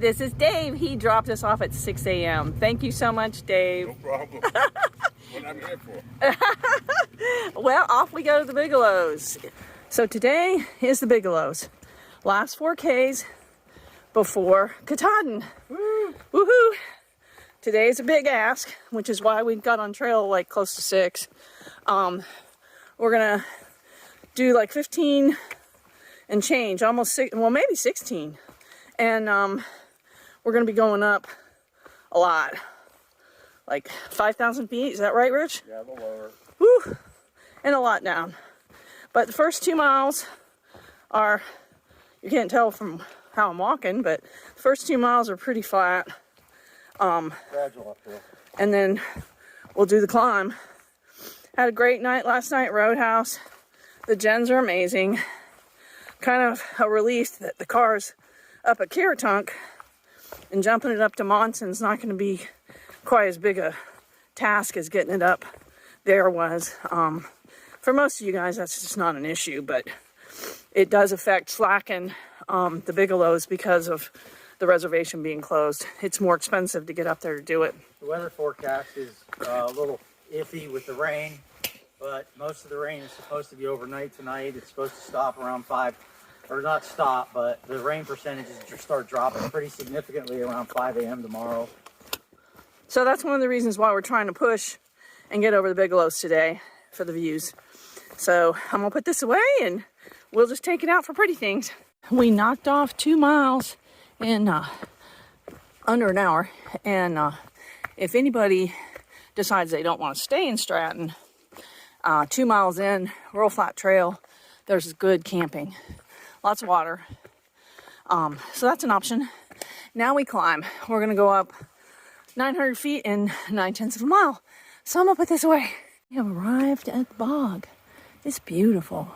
This is Dave. He dropped us off at 6 a.m. Thank you so much, Dave. No problem. What I'm here for. Well, off we go to the Bigelows. So today is the Bigelows. Last 4Ks before Katahdin. Woo. Woohoo! Today is a big ask, which is why we got on trail like close to 6. We're gonna do like 15 and change, almost 6, well maybe 16. And we're gonna be going up a lot. Like 5,000 feet, is that right, Rich? Yeah, the lower. Woo! And a lot down. But the first 2 miles are, you can't tell from how I'm walking, but the first 2 miles are pretty flat. Gradual uphill. And then we'll do the climb. Had a great night last night at Roadhouse. The gens are amazing. Kind of a relief that the car's up at Karatunk and jumping it up to Monson's not going to be quite as big a task as getting it up there was. For most of you guys, that's just not an issue, but it does affect slacking the Bigelows because of the reservation being closed. It's more expensive to get up there to do it. The weather forecast is a little iffy with the rain, but most of the rain is supposed to be overnight tonight. It's supposed to stop around 5, or not stop, but the rain percentages start dropping pretty significantly around 5 a.m. tomorrow. So that's one of the reasons why we're trying to push and get over the Bigelows today for the views. So I'm gonna put this away and we'll just take it out for pretty things. We knocked off 2 miles in under an hour, and if anybody decides they don't want to stay in Stratton, 2 miles in, real flat trail, there's good camping, lots of water, so that's an option. Now we climb. We're gonna go up 900 feet in 9/10 of a mile. So I'm gonna put this away. We have arrived at the bog. It's beautiful.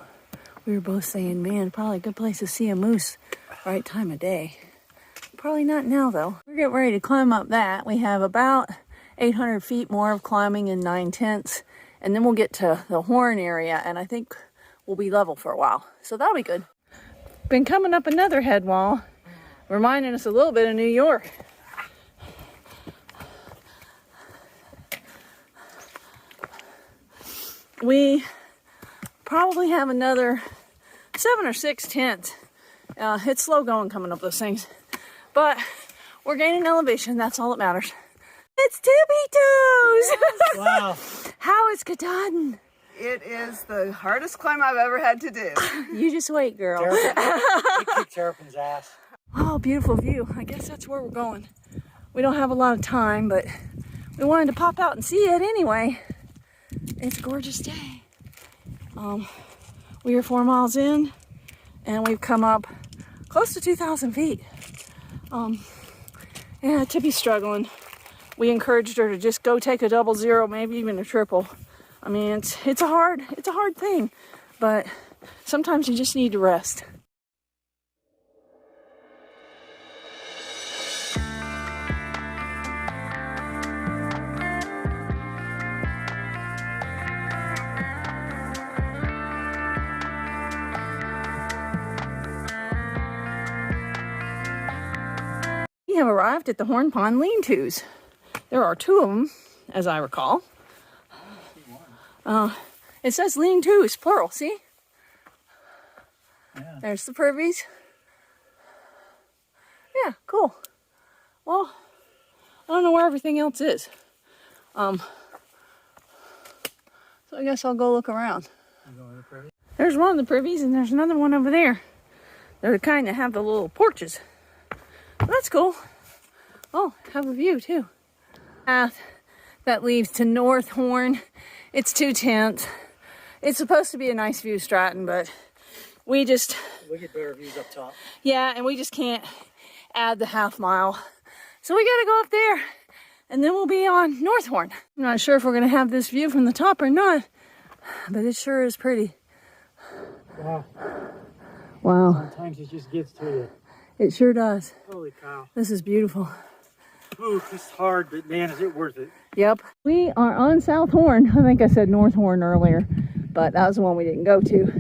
We were both saying, man, probably a good place to see a moose, right time of day. Probably not now though. We're getting ready to climb up that. We have about 800 feet more of climbing in 9/10, and then we'll get to the Horn area, and I think we'll be level for a while. So that'll be good. Been coming up another head wall, reminding us a little bit of New York. We probably have another 7 or 6 tents. It's slow going coming up those things, but we're gaining elevation. That's all that matters. It's Tippy Toes! Wow. How is Katahdin? It is the hardest climb I've ever had to do. You just wait, girl. They kick Terrapin's ass. Oh, beautiful view. I guess that's where we're going. We don't have a lot of time, but we wanted to pop out and see it anyway. It's a gorgeous day. We are 4 miles in, and we've come up close to 2,000 feet. Yeah, Tippy's struggling. We encouraged her to just go take a 00, maybe even a triple. I mean, it's a hard thing, but sometimes you just need to rest. We have arrived at the Horn Pond Lean Tos. There are 2 of them, as I recall. It says Lean Tos, plural, see? Yeah. There's the privies. Yeah, cool. Well, I don't know where everything else is. So I guess I'll go look around. There's one of the privies, and there's another one over there. They're kind of have the little porches. That's cool. Oh, have a view too. Path that leads to North Horn. It's 2/10. It's supposed to be a nice view, Stratton, but we get better views up top. Yeah, and we just can't add the half mile. So we gotta go up there, and then we'll be on North Horn. I'm not sure if we're gonna have this view from the top or not, but it sure is pretty. Wow. Wow. Sometimes it just gets to you. It sure does. Holy cow. This is beautiful. Ooh, it's hard, but man, is it worth it. Yep. We are on South Horn. I think I said North Horn earlier, but that was the one we didn't go to.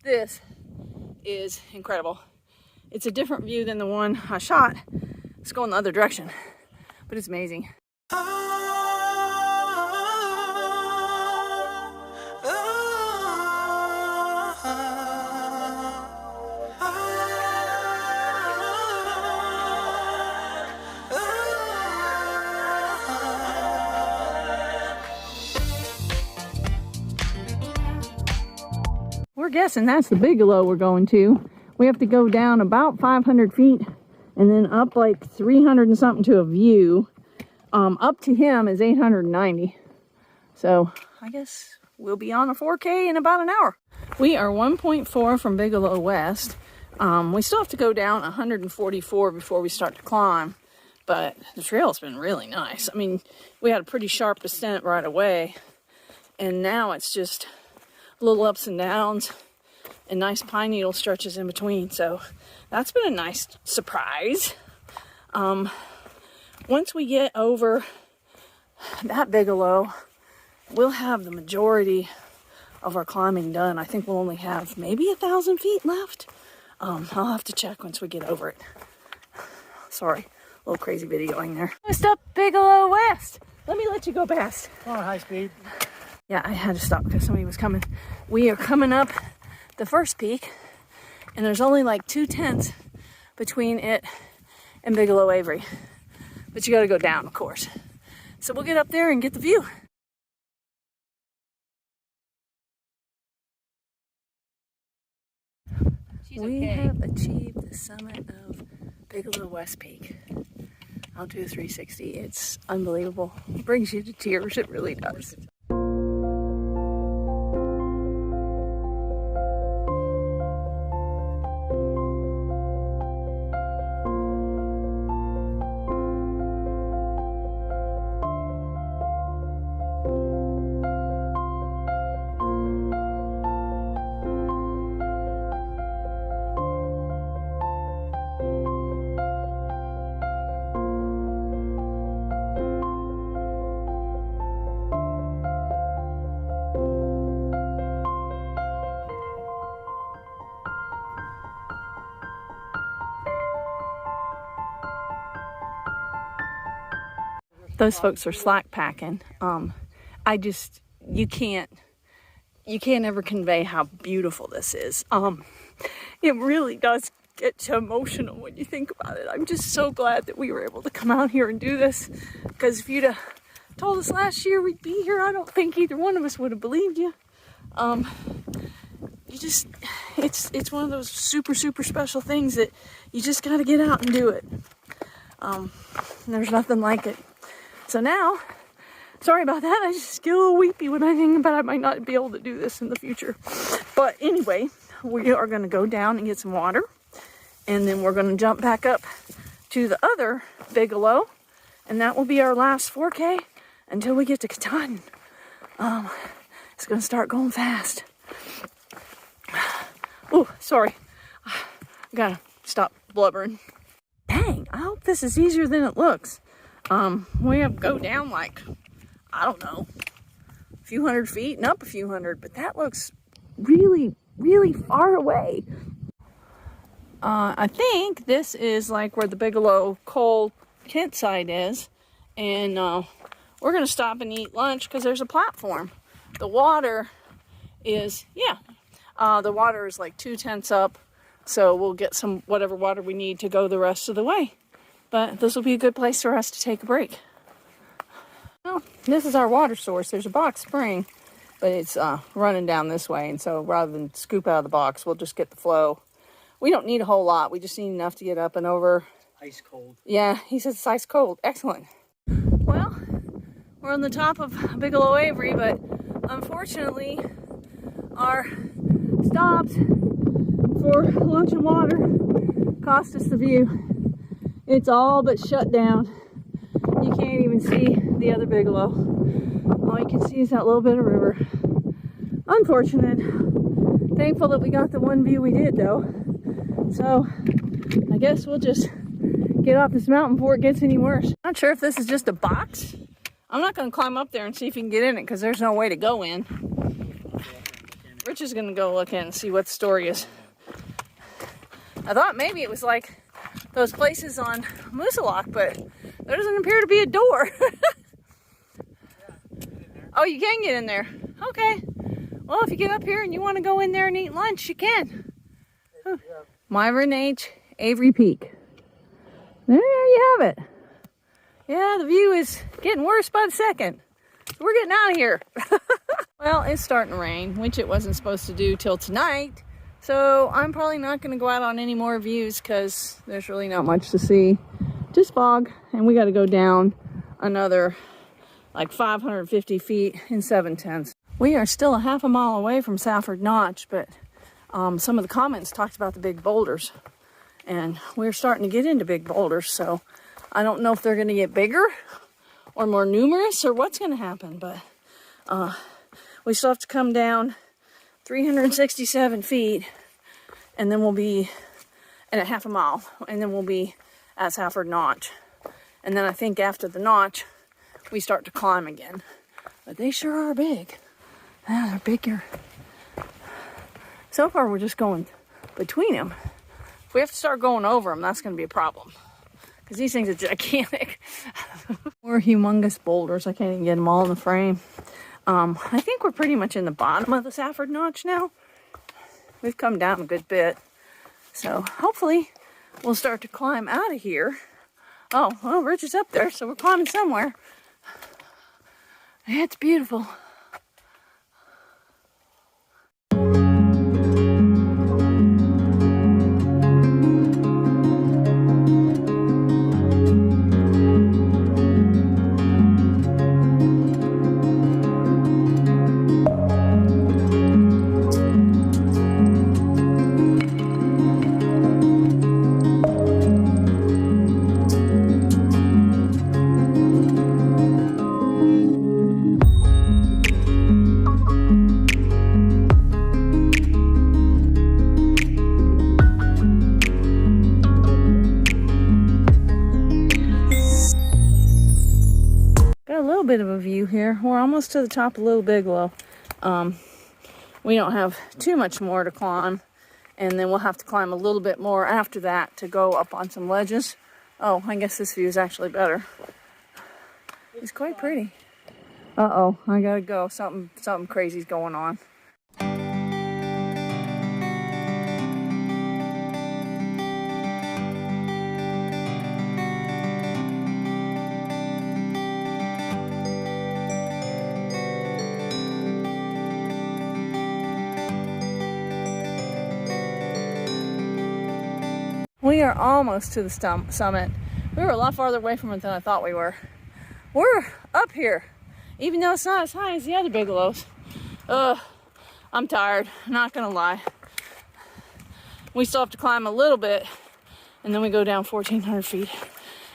This is incredible. It's a different view than the one I shot It's going the other direction, but it's amazing. We're guessing that's the Bigelow we're going to. We have to go down about 500 feet and then up like 300 and something to a view. Up to him is 890. So I guess we'll be on a 4K in about an hour. We are 1.4 from Bigelow West. We still have to go down 144 before we start to climb, but the trail's been really nice. I mean, we had a pretty sharp descent right away, and now it's just little ups and downs and nice pine needle stretches in between. So that's been a nice surprise. Once we get over that Bigelow, we'll have the majority of our climbing done. I think we'll only have maybe 1,000 feet left. I'll have to check once we get over it. Sorry, a little crazy videoing there. What's up, Bigelow West? Let me let you go past. Come on, high speed. Yeah, I had to stop because somebody was coming. We are coming up the first peak, and there's only like 2/10 between it and Bigelow Avery. But you gotta go down, of course. So we'll get up there and get the view. We have achieved the summit of Bigelow West Peak. I'll do a 360. It's unbelievable. It brings you to tears, it really does. Those folks are slack packing. You can't ever convey how beautiful this is. It really does get you emotional when you think about it. I'm just so glad that we were able to come out here and do this, because if you'd have told us last year we'd be here, I don't think either one of us would have believed you. It's one of those super special things that you just got to get out and do it. There's nothing like it. So now, sorry about that, I just get a little weepy when I think about I might not be able to do this in the future. But anyway, we are going to go down and get some water, and then we're going to jump back up to the other Bigelow, and that will be our last 4K until we get to Katahdin. It's going to start going fast. Oh, sorry. I gotta stop blubbering. Dang, I hope this is easier than it looks. We have to go down like, I don't know, a few hundred feet and up a few hundred, but that looks really far away. I think this is like where the Bigelow coal tent site is, and we're gonna stop and eat lunch because there's a platform. The water is, the water is like 2/10 up, so we'll get some whatever water we need to go the rest of the way. But this will be a good place for us to take a break. Well, this is our water source. There's a box spring, but it's running down this way, and so rather than scoop out of the box, we'll just get the flow. We don't need a whole lot. We just need enough to get up and over. Ice cold. Yeah, he says it's ice cold. Excellent. Well, we're on the top of Bigelow Avery, but unfortunately, our stops for lunch and water cost us the view. It's all but shut down. You can't even see the other Bigelow. All you can see is that little bit of river. Unfortunate. Thankful that we got the one view we did, though. So I guess we'll just get off this mountain before it gets any worse. Not sure if this is just a box. I'm not going to climb up there and see if you can get in it because there's no way to go in. Rich is going to go look in and see what the story is. I thought maybe it was like those places on Moosalok, but there doesn't appear to be a door. Oh, you can get in there. Okay. Well, if you get up here and you want to go in there and eat lunch, you can. Myron H. Avery Peak. There you have it. Yeah, the view is getting worse by the second. So we're getting out of here. Well, it's starting to rain, which it wasn't supposed to do till tonight. So I'm probably not going to go out on any more views because there's really not much to see. Just fog, and we got to go down another like 550 feet in 7/10. We are still a half a mile away from Safford Notch, but some of the comments talked about the big boulders, and we're starting to get into big boulders, so I don't know if they're going to get bigger or more numerous or what's going to happen, but we still have to come down 367 feet, and then we'll be at a half a mile, and then we'll be at Safford Notch. And then I think after the notch, we start to climb again. But they sure are big. Ah, they're bigger. So far, we're just going between them. If we have to start going over them, that's going to be a problem. Because these things are gigantic. We're humongous boulders. I can't even get them all in the frame. I think we're pretty much in the bottom of the Safford Notch now. We've come down a good bit. So hopefully we'll start to climb out of here. Oh, well, Rich is up there, so we're climbing somewhere. It's beautiful. Bit of a view here. We're almost to the top of Little Bigelow. We don't have too much more to climb, and then we'll have to climb a little bit more after that to go up on some ledges. Oh, I guess this view is actually better. It's quite pretty. Uh-oh, I gotta go. Something crazy's going on. We are almost to the summit. We were a lot farther away from it than I thought we were. We're up here, even though it's not as high as the other Bigelows. I'm tired, not gonna lie. We still have to climb a little bit, and then we go down 1,400 feet.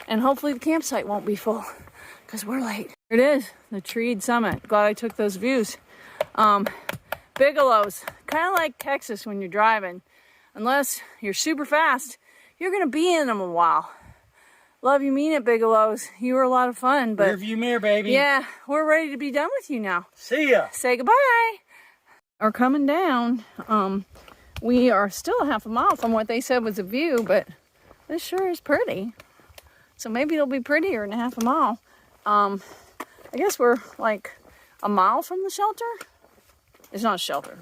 And hopefully the campsite won't be full, because we're late. Here it is, the treed summit. Glad I took those views. Bigelows, kind of like Texas when you're driving. Unless you're super fast, you're gonna be in them a while. Love you, mean it, Bigelows. You were a lot of fun, but rearview mirror, baby. Yeah, we're ready to be done with you now. See ya. Say goodbye. Are coming down. We are still a half a mile from what they said was a view, but this sure is pretty. So maybe it'll be prettier in a half a mile. I guess we're like a mile from the shelter. It's not a shelter.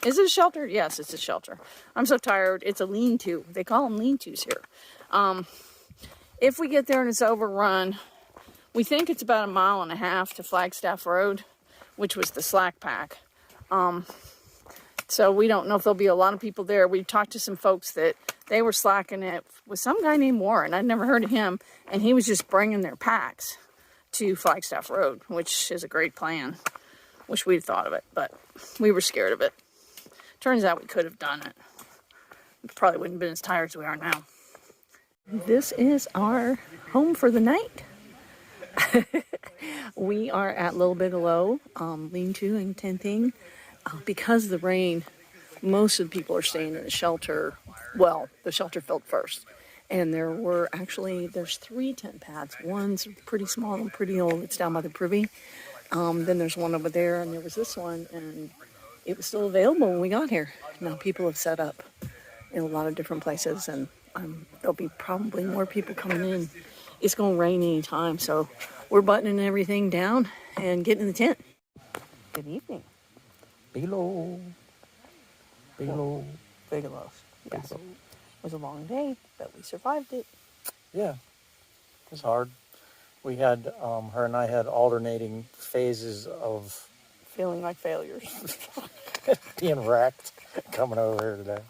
Is it a shelter? Yes, it's a shelter. I'm so tired. It's a lean-to. They call them lean-tos here. If we get there and it's overrun, we think it's about 1.5 miles to Flagstaff Road, which was the slack pack. So we don't know if there'll be a lot of people there. We talked to some folks that they were slacking it with some guy named Warren. I'd never heard of him, and he was just bringing their packs to Flagstaff Road, which is a great plan. Wish we'd thought of it, but we were scared of it. Turns out we could have done it. Probably wouldn't have been as tired as we are now. This is our home for the night. We are at Little Bigelow, Lean To and tenting. Because of the rain, most of the people are staying in a shelter. Well, the shelter filled first. And there's 3 tent pads. One's pretty small and pretty old. It's down by the privy. Then there's one over there, and there was this one, and it was still available when we got here. Now people have set up in a lot of different places, and there'll be probably more people coming in. It's going to rain anytime, so we're buttoning everything down and getting in the tent. Good evening. Bigelow. Bigelow. Bigelows. Yes. It was a long day, but we survived it. Yeah, it was hard. We had, her and I had alternating phases of Feeling like failures. being wrecked coming over here today.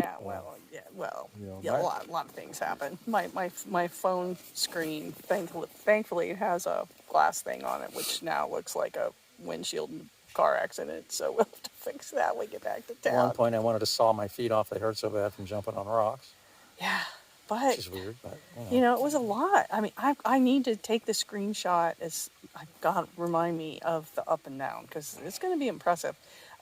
A lot of things happen. My phone screen, thankfully, it has a glass thing on it, which now looks like a windshield in a car accident. So we'll have to fix that when we get back to town. At one point, I wanted to saw my feet off. They hurt so bad from jumping on rocks. Yeah, but Which is weird, but it was a lot. I mean, I need to take the screenshot as I've got to remind me of the up and down because it's going to be impressive.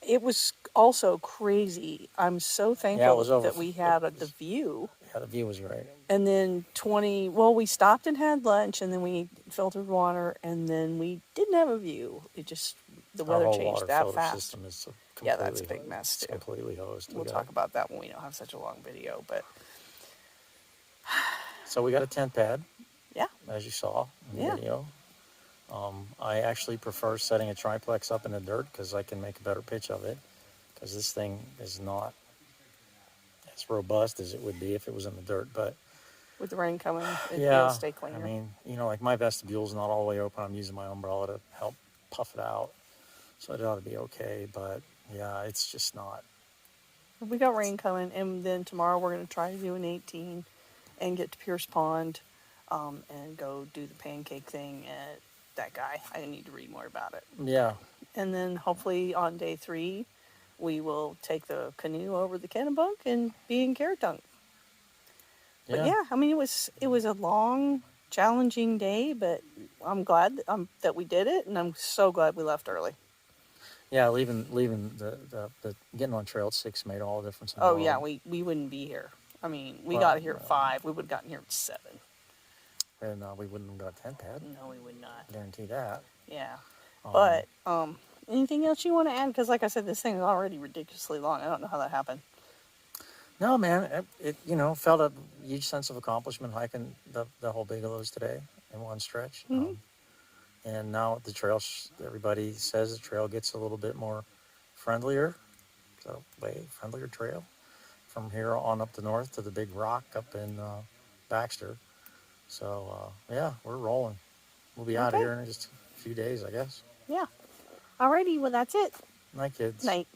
It was also crazy. I'm so thankful that we had the view. Yeah, the view was great. And then we stopped and had lunch, and then we filtered water, and then we didn't have a view. The weather changed that fast. System is that's a big mess too. Completely hosed. We'll talk about that when we don't have such a long video. But so we got a tent pad. Yeah. As you saw in the video. I actually prefer setting a triplex up in the dirt because I can make a better pitch of it. Because this thing is not as robust as it would be if it was in the dirt. But with the rain coming, it'll stay cleaner. I mean, like my vestibule's not all the way open. I'm using my umbrella to help puff it out. So it ought to be okay. But yeah, it's just not. We got rain coming, and then tomorrow we're going to try to do an 18 and get to Pierce Pond and go do the pancake thing at that guy. I need to read more about it. Yeah. And then hopefully on day 3, we will take the canoe over the Kennebunk and be in Caratunk. But I mean, it was a long, challenging day, but I'm glad that we did it, and I'm so glad we left early. Yeah, leaving the getting on trail at 6 made all the difference in the world. Yeah, we wouldn't be here. I mean, we got here at 5. We would have gotten here at 7. And we wouldn't have got a tent pad. No, we would not. Guarantee that. Yeah. But anything else you want to add? Because like I said, this thing is already ridiculously long. I don't know how that happened. No, man. It felt a huge sense of accomplishment hiking the whole Bigelows today in one stretch. Mm-hmm. And now the trail, everybody says the trail gets a little bit more friendlier. So, friendlier trail from here on up the north to the big rock up in Baxter. So, we're rolling. We'll be out of here in just a few days, I guess. Yeah. Alrighty, well, that's it. Night, kids. Night.